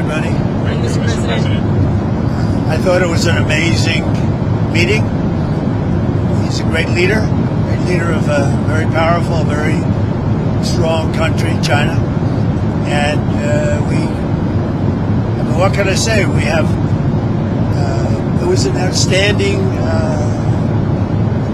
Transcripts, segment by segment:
everybody. Mr. President. I thought it was an amazing meeting. He's a great leader of a very powerful, very strong country, China. And what can I say? We have, it was an outstanding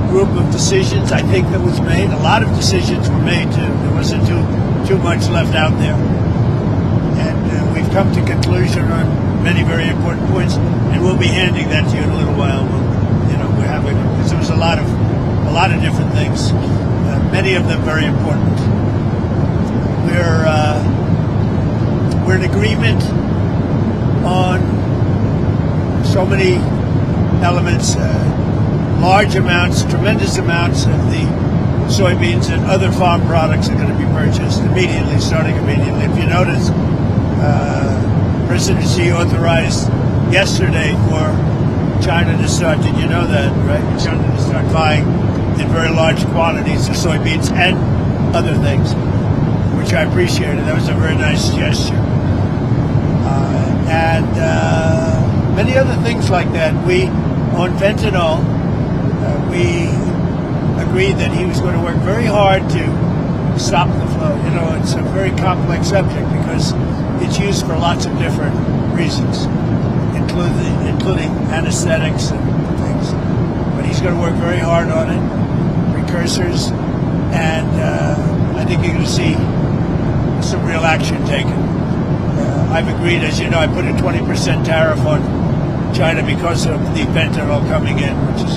group of decisions, I think, that was made. A lot of decisions were made, too. There wasn't too much left out there. And we've come to conclusion on many very important points, and we'll be handing that to you in a little while. We're having, because there was a lot of different things, many of them very important. We're in agreement on so many elements, large amounts, tremendous amounts of the soybeans and other farm products are going to be purchased immediately, starting immediately. If you notice, President Xi authorized yesterday for China to start, did you know that, right? China to start buying in very large quantities of soybeans and other things, which I appreciated. That was a very nice gesture. And many other things like that. On fentanyl, we agreed that he was going to work very hard to stop the flow. It's a very complex subject because it's used for lots of different reasons, including anesthetics and things. But he's going to work very hard on it, precursors, and I think you're going to see some real action taken. I've agreed, as you know, I put a 20% tariff on China because of the fentanyl coming in, which is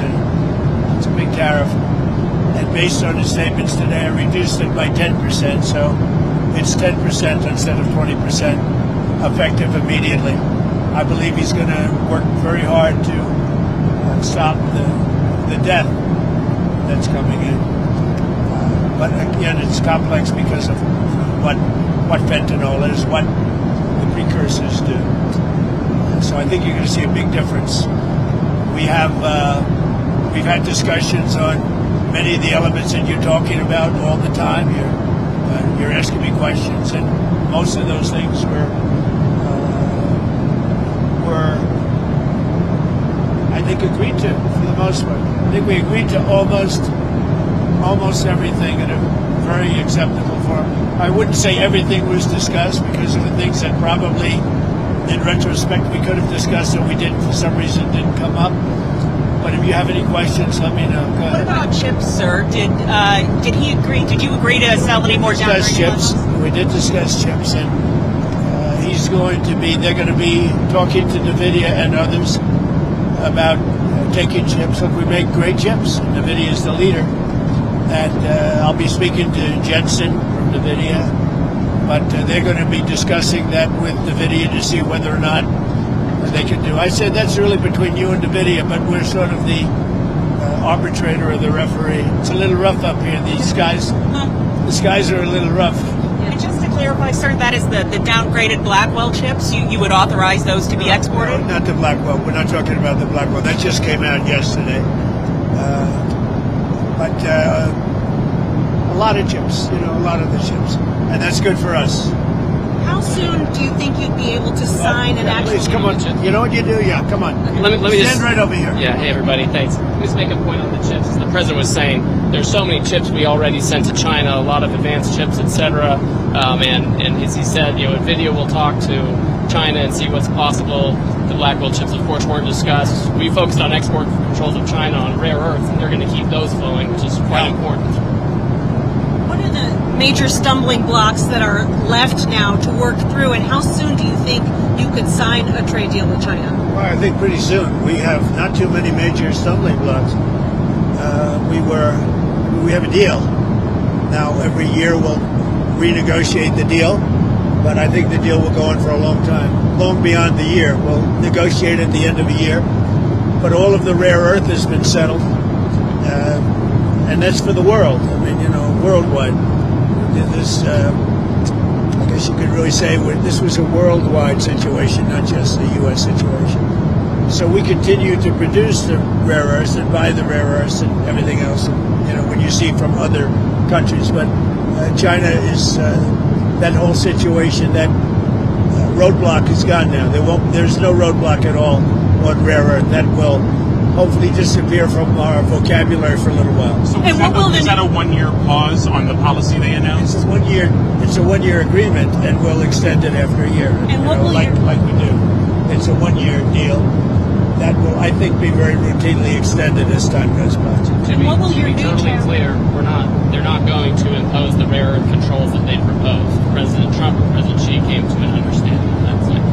it's a big tariff. And based on his statements today, I reduced it by 10%, so it's 10% instead of 20% effective immediately. I believe he's going to work very hard to stop the death that's coming in. But again, it's complex because of what fentanyl is, what the precursors do. So I think you're going to see a big difference. We've had discussions on many of the elements that you're talking about all the time. You're asking me questions, and most of those things were I think agreed to for the most part. I think we agreed to almost everything in a very acceptable form. I wouldn't say everything was discussed because there were things that probably, in retrospect, we could have discussed and we didn't, for some reason, didn't come up. But if you have any questions, let me know. Go ahead. What about chips, sir? Did he agree? Did you agree to sell any more down chips? We did discuss chips, and they're going to be talking to NVIDIA and others about taking chips. Look, we make great chips. NVIDIA is the leader. And I'll be speaking to Jensen from NVIDIA, but they're going to be discussing that with NVIDIA to see whether or not they can do. I said that's really between you and NVIDIA, but we're sort of the arbitrator or the referee. It's a little rough up here. The skies are a little rough. And just to clarify, sir, that is the downgraded Blackwell chips. You would authorize those to be exported? No, not the Blackwell. We're not talking about the Blackwell. That just came out yesterday. But a lot of chips, a lot of the chips, and that's good for us. How soon do you think you'd be able to sign an actual? Please, come on. You know what you do? Yeah, come on. Let me stand right over here. Yeah, hey everybody, thanks. Let me just make a point on the chips. As the president was saying, there's so many chips we already sent to China, a lot of advanced chips, etc. And as he said, NVIDIA will talk to China and see what's possible. The Blackwell chips, of course, weren't discussed. We focused on export controls of China on rare earths, and they're going to keep those flowing, which is quite important. What are the major stumbling blocks that are left now to work through, and how soon do you think you could sign a trade deal with China? Well, I think pretty soon. We have not too many major stumbling blocks. We have a deal. Now, every year we'll renegotiate the deal, but I think the deal will go on for a long time, long beyond the year. We'll negotiate at the end of the year, but all of the rare earth has been settled, and that's for the world. I mean, worldwide. This, I guess you could really say this was a worldwide situation, not just a U.S. situation. So we continue to produce the rare earths and buy the rare earths and everything else, when you see from other countries. But China is that whole situation that roadblock is gone now. There's no roadblock at all on rare earth. That will hopefully disappear from our vocabulary for a little while. So is that a 1 year pause on the policy they announced? It's a 1 year agreement, and we'll extend it after a year. And what will like we do? It's a 1 year deal that will, I think, be very routinely extended as time goes by. To be totally clear, they're not going to impose the rare earth controls that they proposed. President Trump and President Xi came to an understanding on that point.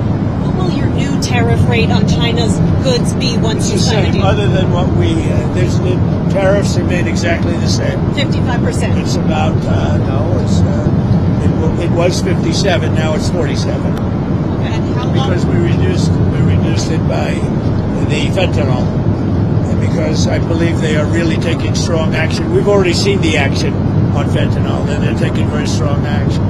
What will your new tariff rate on China's goods be once you sign the deal? Other than what the tariffs remain exactly the same. 55%. It's about it was 57. Now it's 47. And how long? Because we reduced it by the fentanyl, and because I believe they are really taking strong action. We've already seen the action on fentanyl, and they're taking very strong action.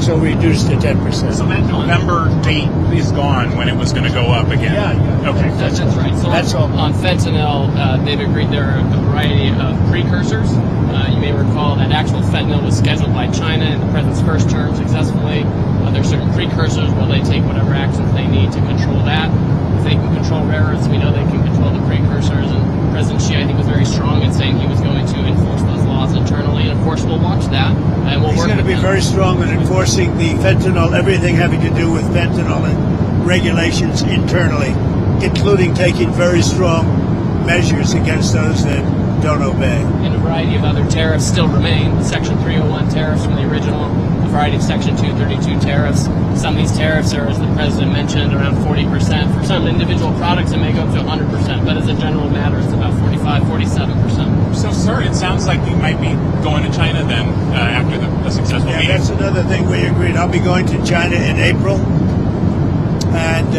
So we reduced to 10%. So that November date is gone when it was going to go up again? Yeah. Okay. That's right. So on fentanyl, they've agreed there are a variety of precursors. You may recall that actual fentanyl was scheduled by China in the president's first term successfully. There are certain precursors where they take whatever actions they need to control that. If they can control rare earths, we know they can control the precursors. And President Xi, I think, was very strong in saying he was going to enforce those laws internally. And of course, we'll watch that. And we'll He's going to be very strong in enforcing the fentanyl, everything having to do with fentanyl and regulations internally, including taking very strong measures against those that don't obey. And a variety of other tariffs still remain. Section 301 tariffs from the original, a variety of Section 232 tariffs. Some of these tariffs are, as the president mentioned, around 40%. For some individual products, it may go up to 100%, but as a general matter, it's about 45, 47%. So, sir, it sounds like you might be going to China then after the successful meeting. That's another thing we agreed. I'll be going to China in April, and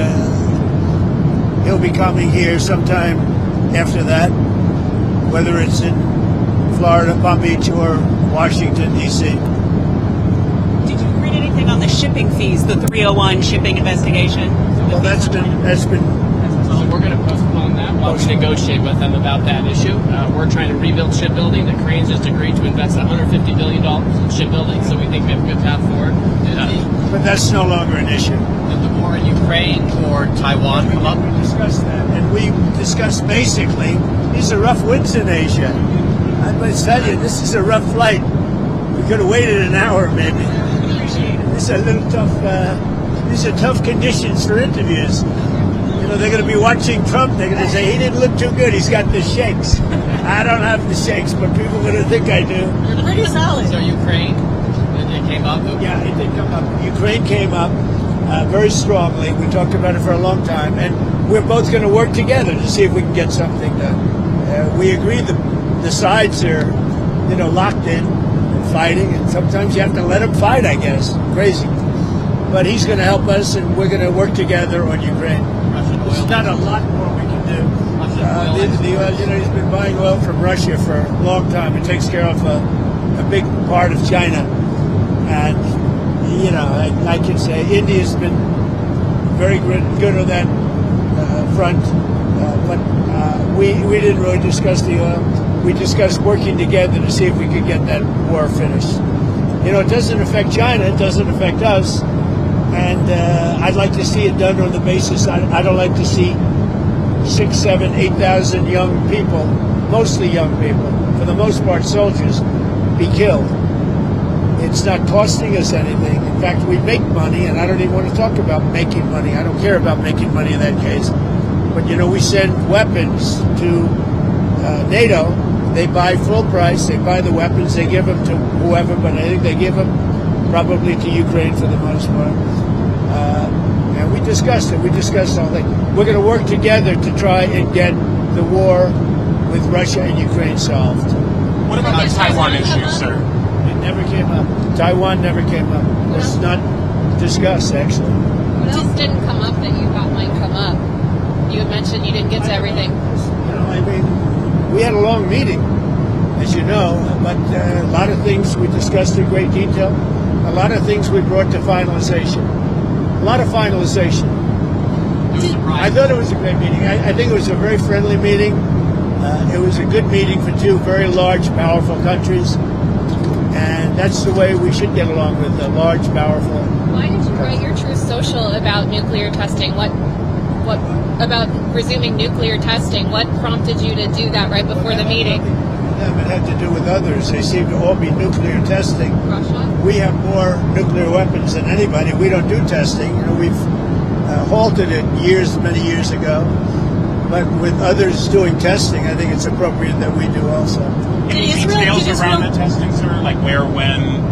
he'll be coming here sometime after that, whether it's in Florida, Palm Beach, or Washington, D.C. Did you read anything on the shipping fees, the 301 shipping investigation? Well, that's been. So we're going to postpone that while we negotiate with them about that issue. We're trying to rebuild shipbuilding. The Cranes just agreed to invest $150 billion in shipbuilding, so we think we have a good path forward. But that's no longer an issue. Did the war in Ukraine or Taiwan come up? We discussed that, and we discussed basically these are rough winds in Asia. I must tell you, this is a rough flight. We could have waited an hour, maybe. This is a little tough. These are tough conditions for interviews. You know, they're going to be watching Trump. They're going to say, he didn't look too good. He's got the shakes. I don't have the shakes, but people are going to think I do. You're pretty solid. So Ukraine, it came up? Yeah, it did come up. Ukraine came up very strongly. We talked about it for a long time. And we're both going to work together to see if we can get something done. We agree the sides are, locked in and fighting. And sometimes you have to let them fight, I guess. Crazy. But he's going to help us, and we're going to work together on Ukraine. There's not a lot more we can do. The oil, he's been buying oil from Russia for a long time. It takes care of a big part of China. And, I can say India's been very good on that front. But we didn't really discuss the oil. We discussed working together to see if we could get that war finished. It doesn't affect China. It doesn't affect us. And I'd like to see it done on the basis. I don't like to see 6, 7, 8,000 young people, mostly young people, for the most part soldiers, be killed. It's not costing us anything. In fact, we make money, and I don't even want to talk about making money. I don't care about making money in that case. But, we send weapons to NATO. They buy full price. They buy the weapons. They give them to whoever, but I think they give them probably to Ukraine for the most part. And we discussed it. We discussed all that. We're going to work together to try and get the war with Russia and Ukraine solved. What about the Taiwan issue, sir? It never came up. Taiwan never came up. It's not discussed, actually. What else didn't come up that you thought might come up? You had mentioned you didn't get to everything. We had a long meeting, as you know, but a lot of things we discussed in great detail. A lot of things we brought to finalization. A lot of finalization. I thought it was a great meeting. I think it was a very friendly meeting. It was a good meeting for two very large, powerful countries. And that's the way we should get along with the large, powerful. Why did you write your Truth Social about nuclear testing. What about resuming nuclear testing? What prompted you to do that right before the meeting? It had to do with others. They seem to all be nuclear testing. Russia? We have more nuclear weapons than anybody. We don't do testing. You know, we've halted it many years ago. But with others doing testing, I think it's appropriate that we do also. Any details around the testing, sir? Like where, when?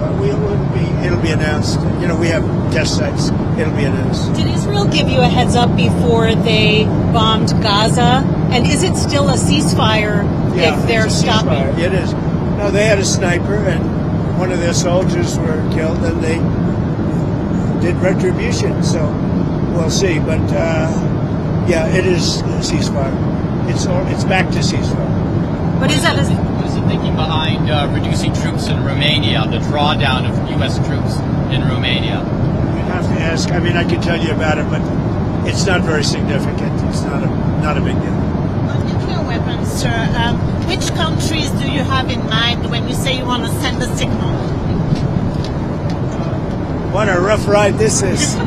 It'll be announced. You know, we have test sites. It'll be announced. Did Israel give you a heads up before they bombed Gaza? And is it still a ceasefire if they're stopping? Ceasefire. It is. No, they had a sniper, and one of their soldiers were killed, and they did retribution. So we'll see. But yeah, it is a ceasefire. It's back to ceasefire. But is that what is the thinking behind reducing troops in Romania, the drawdown of U.S. troops in Romania? You have to ask. I mean, I can tell you about it, but it's not very significant. It's not a big deal. On nuclear weapons, sir, which countries do you have in mind when you say you want to send a signal? What a rough ride this is.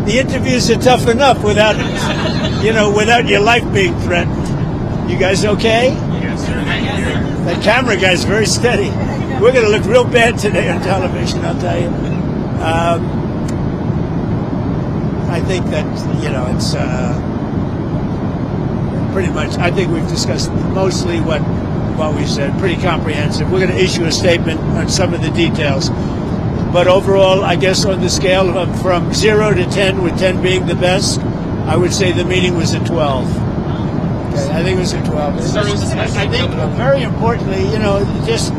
The interviews are tough enough without your life being threatened. You guys okay? Yes, sir. That camera guy's very steady. We're going to look real bad today on television, I'll tell you. I think that, it's pretty much, I think we've discussed mostly what we said, pretty comprehensive. We're going to issue a statement on some of the details. But overall, I guess on the scale of from 0 to 10, with 10 being the best, I would say the meeting was a 12. Okay, I think it was a 12. I think very importantly, just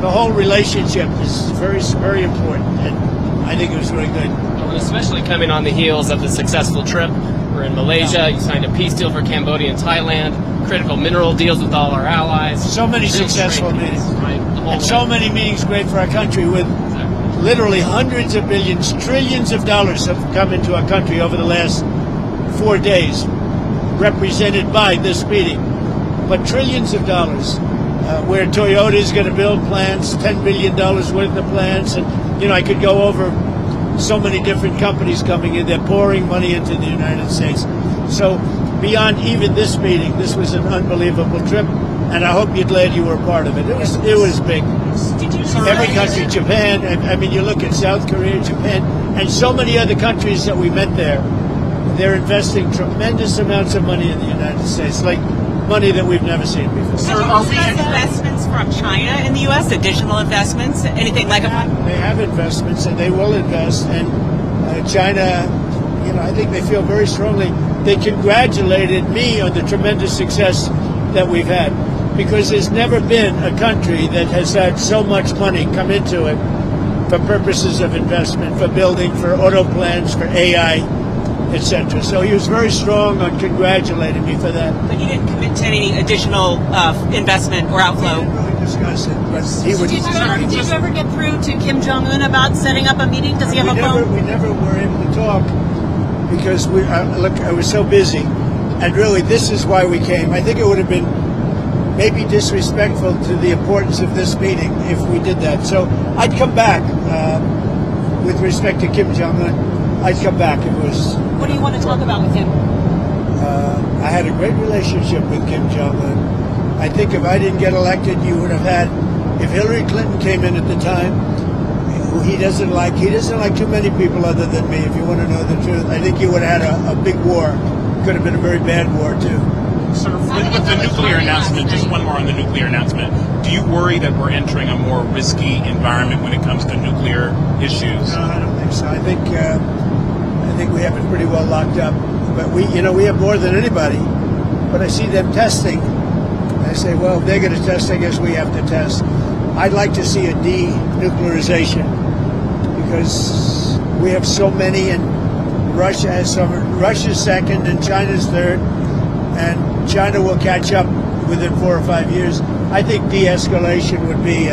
the whole relationship is very, very important. And I think it was really good. Well, especially coming on the heels of the successful trip. We're in Malaysia. You signed a peace deal for Cambodia and Thailand. Critical mineral deals with all our allies. So many successful meetings. Right? And so many meetings great for our country with literally hundreds of billions, trillions of dollars have come into our country over the last 4 days, represented by this meeting. But trillions of dollars, where Toyota is going to build plants, $10 billion worth of plants. And, I could go over so many different companies coming in. They're pouring money into the United States. So beyond even this meeting, this was an unbelievable trip. And I hope you're glad you were a part of it. It was big. Every country, Japan, I mean, you look at South Korea, Japan, and so many other countries that we met there, they're investing tremendous amounts of money in the United States, like money that we've never seen before. So are we investments from China in the U.S., additional investments, anything like that? They have investments, and they will invest. And China, I think they feel very strongly. They congratulated me on the tremendous success that we've had, because there's never been a country that has had so much money come into it for purposes of investment, for building, for auto plants, for AI, etc. So he was very strong on congratulating me for that. But he didn't commit to any additional investment or outflow. We didn't really discuss it, but he would. Did you ever get through to Kim Jong-un about setting up a meeting? Does he have a phone? We never were able to talk because I was so busy. And really, this is why we came. I think it would have been maybe disrespectful to the importance of this meeting if we did that. So I'd come back with respect to Kim Jong-un. I'd come back. What do you want to talk about with him? I had a great relationship with Kim Jong-un. I think if I didn't get elected, you would have had, if Hillary Clinton came in at the time, who he doesn't like too many people other than me, if you want to know the truth. I think you would have had a big war. Could have been a very bad war, too. Sir, with the nuclear announcement, just one more on the nuclear announcement, do you worry that we're entering a more risky environment when it comes to nuclear issues? No, I don't think so. I think we have it pretty well locked up. But we have more than anybody. But I see them testing. And I say, well, if they're going to test, I guess we have to test. I'd like to see a denuclearization because we have so many, and Russia has some. Russia's second, and China's third, and China will catch up within 4 or 5 years. I think de-escalation would be,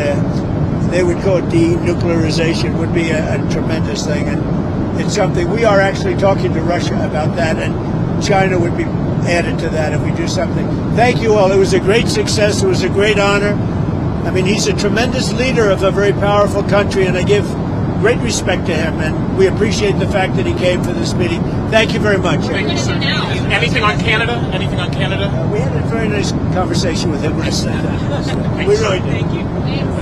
they would call it denuclearization, would be a tremendous thing. And it's something, we are actually talking to Russia about that, and China would be added to that if we do something. Thank you all. It was a great success. It was a great honor. I mean, he's a tremendous leader of a very powerful country, and I give great respect to him, and we appreciate the fact that he came for this meeting. Thank you very much. Thank you, sir. Anything on Canada? Anything on Canada? We had a very nice conversation with him last night. We really did. Thank you.